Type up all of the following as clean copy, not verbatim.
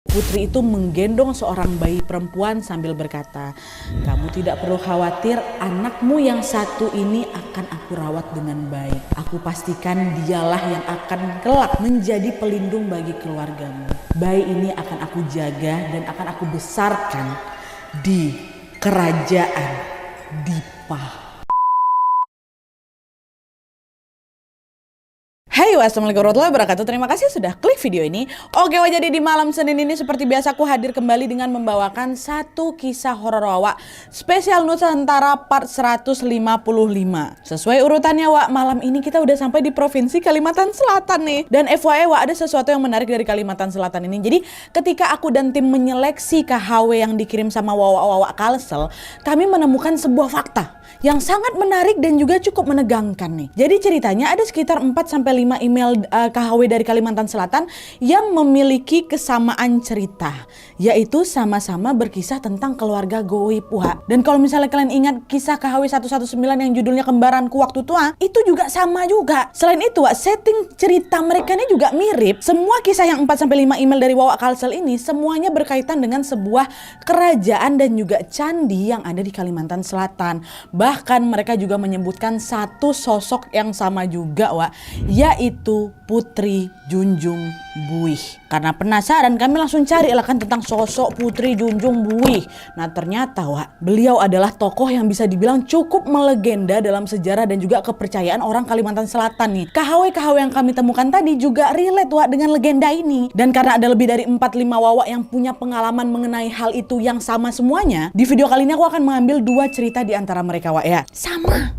Putri itu menggendong seorang bayi perempuan sambil berkata, "Kamu tidak perlu khawatir, anakmu yang satu ini akan aku rawat dengan baik. Aku pastikan dialah yang akan kelak menjadi pelindung bagi keluargamu. Bayi ini akan aku jaga dan akan aku besarkan di kerajaan Dipa." Hai, wassalamualaikum warahmatullahi wabarakatuh. Terima kasih sudah klik video ini. Oke, jadi di malam Senin ini seperti biasa aku hadir kembali dengan membawakan satu kisah horor Wak spesial Nusantara part 155. Sesuai urutannya Wak, malam ini kita udah sampai di Provinsi Kalimantan Selatan nih. Dan FYI Wak, ada sesuatu yang menarik dari Kalimantan Selatan ini. Jadi ketika aku dan tim menyeleksi KHW yang dikirim sama Wawa Kalsel, kami menemukan sebuah fakta yang sangat menarik dan juga cukup menegangkan nih. Jadi ceritanya ada sekitar 4-5 email KHW dari Kalimantan Selatan yang memiliki kesamaan cerita, yaitu sama-sama berkisah tentang keluarga goib Wak. Dan kalau misalnya kalian ingat kisah KHW 119 yang judulnya Kembaranku Waktu Tua, itu juga sama juga. Selain itu Wak, setting cerita mereka ini juga mirip. Semua kisah yang 4-5 email dari Wawa Kalsel ini semuanya berkaitan dengan sebuah kerajaan dan juga candi yang ada di Kalimantan Selatan. Bahkan mereka juga menyebutkan satu sosok yang sama juga Wak, yaitu Putri Junjung Buih. Karena penasaran kami langsung cari lah kan tentang sosok Putri Junjung Buih. Nah ternyata Wak, beliau adalah tokoh yang bisa dibilang cukup melegenda dalam sejarah dan juga kepercayaan orang Kalimantan Selatan nih. KHW yang kami temukan tadi juga relate Wak dengan legenda ini. Dan karena ada lebih dari 4-5 Wawa yang punya pengalaman mengenai hal itu yang sama semuanya, di video kali ini aku akan mengambil 2 cerita di antara mereka Wak ya. Sama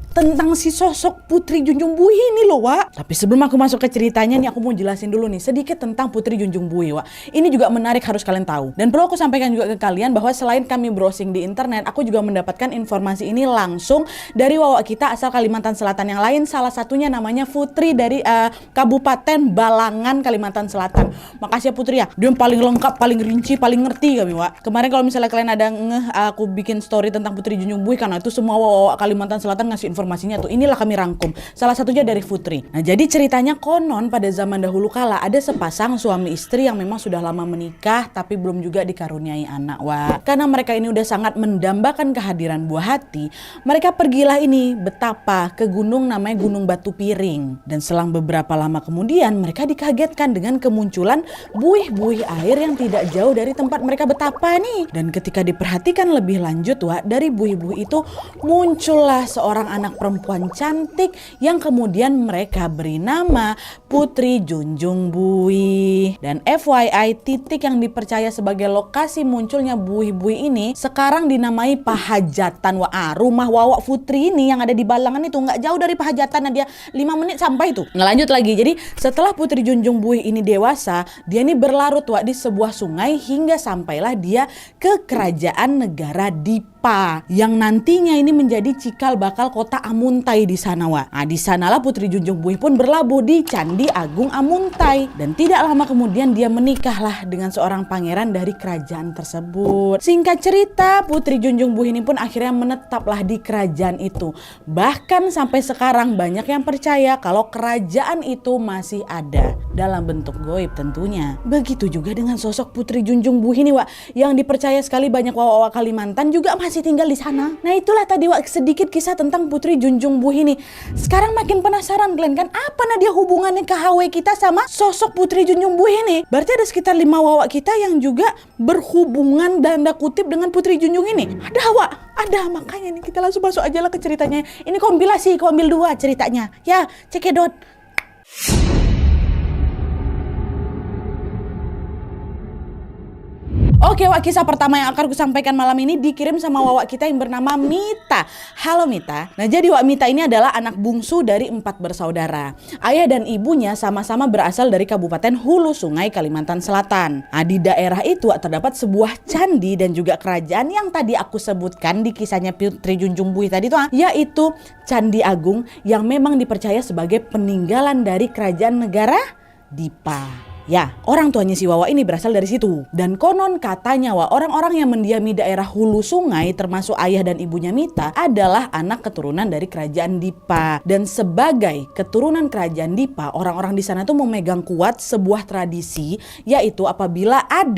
tentang si sosok Putri Junjung Buih ini loh Wak. Tapi sebelum aku masuk ke ceritanya nih, aku mau jelasin dulu nih sedikit tentang Putri Junjung Buih Wak. Ini juga menarik, harus kalian tahu. Dan perlu aku sampaikan juga ke kalian bahwa selain kami browsing di internet, aku juga mendapatkan informasi ini langsung dari Wawa kita asal Kalimantan Selatan yang lain. Salah satunya namanya Putri dari Kabupaten Balangan, Kalimantan Selatan. Makasih ya Putri ya, dia yang paling lengkap, paling rinci, paling ngerti kami Wak. Kemarin kalau misalnya kalian ada aku bikin story tentang Putri Junjung Buih, karena itu semua Wawa Kalimantan Selatan ngasih informasinya tuh, inilah kami rangkum. Salah satunya dari Putri. Nah jadi ceritanya konon pada zaman dahulu kala ada sepasang suami istri yang memang sudah lama menikah tapi belum juga dikaruniai anak Wak. Karena mereka ini udah sangat mendambakan kehadiran buah hati, mereka pergilah ini betapa ke gunung namanya Gunung Batu Piring. Dan selang beberapa lama kemudian mereka dikagetkan dengan kemunculan buih-buih air yang tidak jauh dari tempat mereka betapa nih. Dan ketika diperhatikan lebih lanjut Wak, dari buih-buih itu muncullah seorang anak perempuan cantik yang kemudian mereka beri nama Putri Junjung Buih. Dan FYI, titik yang dipercaya sebagai lokasi munculnya buih-buih ini sekarang dinamai Pahajatan Wak. Rumah Wawa Putri ini yang ada di Balangan itu nggak jauh dari Pahajatan, dia 5 menit sampai itu. Ngelanjut lagi, jadi setelah Putri Junjung Buih ini dewasa, dia ini berlarut Wak di sebuah sungai hingga sampailah dia ke kerajaan negara Dipa yang nantinya ini menjadi cikal bakal kota Amuntai di sana Wak. Nah di sanalah Putri Junjung Buih pun berlabuh di Candi Agung Amuntai. Dan tidak lama kemudian dia menikahlah dengan seorang pangeran dari kerajaan tersebut. Singkat cerita, Putri Junjung Buih ini pun akhirnya menetaplah di kerajaan itu. Bahkan sampai sekarang banyak yang percaya kalau kerajaan itu masih ada dalam bentuk goib tentunya. Begitu juga dengan sosok Putri Junjung Buih ini Wak, yang dipercaya sekali banyak Wawa Kalimantan juga masih tinggal di sana. Nah itulah tadi Wak sedikit kisah tentang Putri Junjung Buih ini. Sekarang makin penasaran kalian kan, apa dia hubungannya KHW kita sama sosok Putri Junjung Buih ini? Berarti ada sekitar 5 Wawa kita yang juga berhubungan tanda kutip dengan Putri Junjung ini. Ada Wak, ada. Makanya nih kita langsung masuk aja lah ke ceritanya. Ini kompilasi, aku ambil 2 ceritanya. Ya, cekedot. Oke Wak, kisah pertama yang akan aku sampaikan malam ini dikirim sama Wawa kita yang bernama Mita. Halo Mita. Nah jadi Wak, Mita ini adalah anak bungsu dari 4 bersaudara. Ayah dan ibunya sama-sama berasal dari Kabupaten Hulu Sungai, Kalimantan Selatan. Nah di daerah itu Wak, terdapat sebuah candi dan juga kerajaan yang tadi aku sebutkan di kisahnya Putri Junjung Buih tadi tuh, yaitu Candi Agung yang memang dipercaya sebagai peninggalan dari kerajaan negara Dipa. Ya, orang tuanya si Wawa ini berasal dari situ. Dan konon katanya orang-orang yang mendiami daerah hulu sungai termasuk ayah dan ibunya Mita adalah anak keturunan dari kerajaan Dipa. Dan sebagai keturunan kerajaan Dipa, orang-orang di sana tuh memegang kuat sebuah tradisi, yaitu apabila ada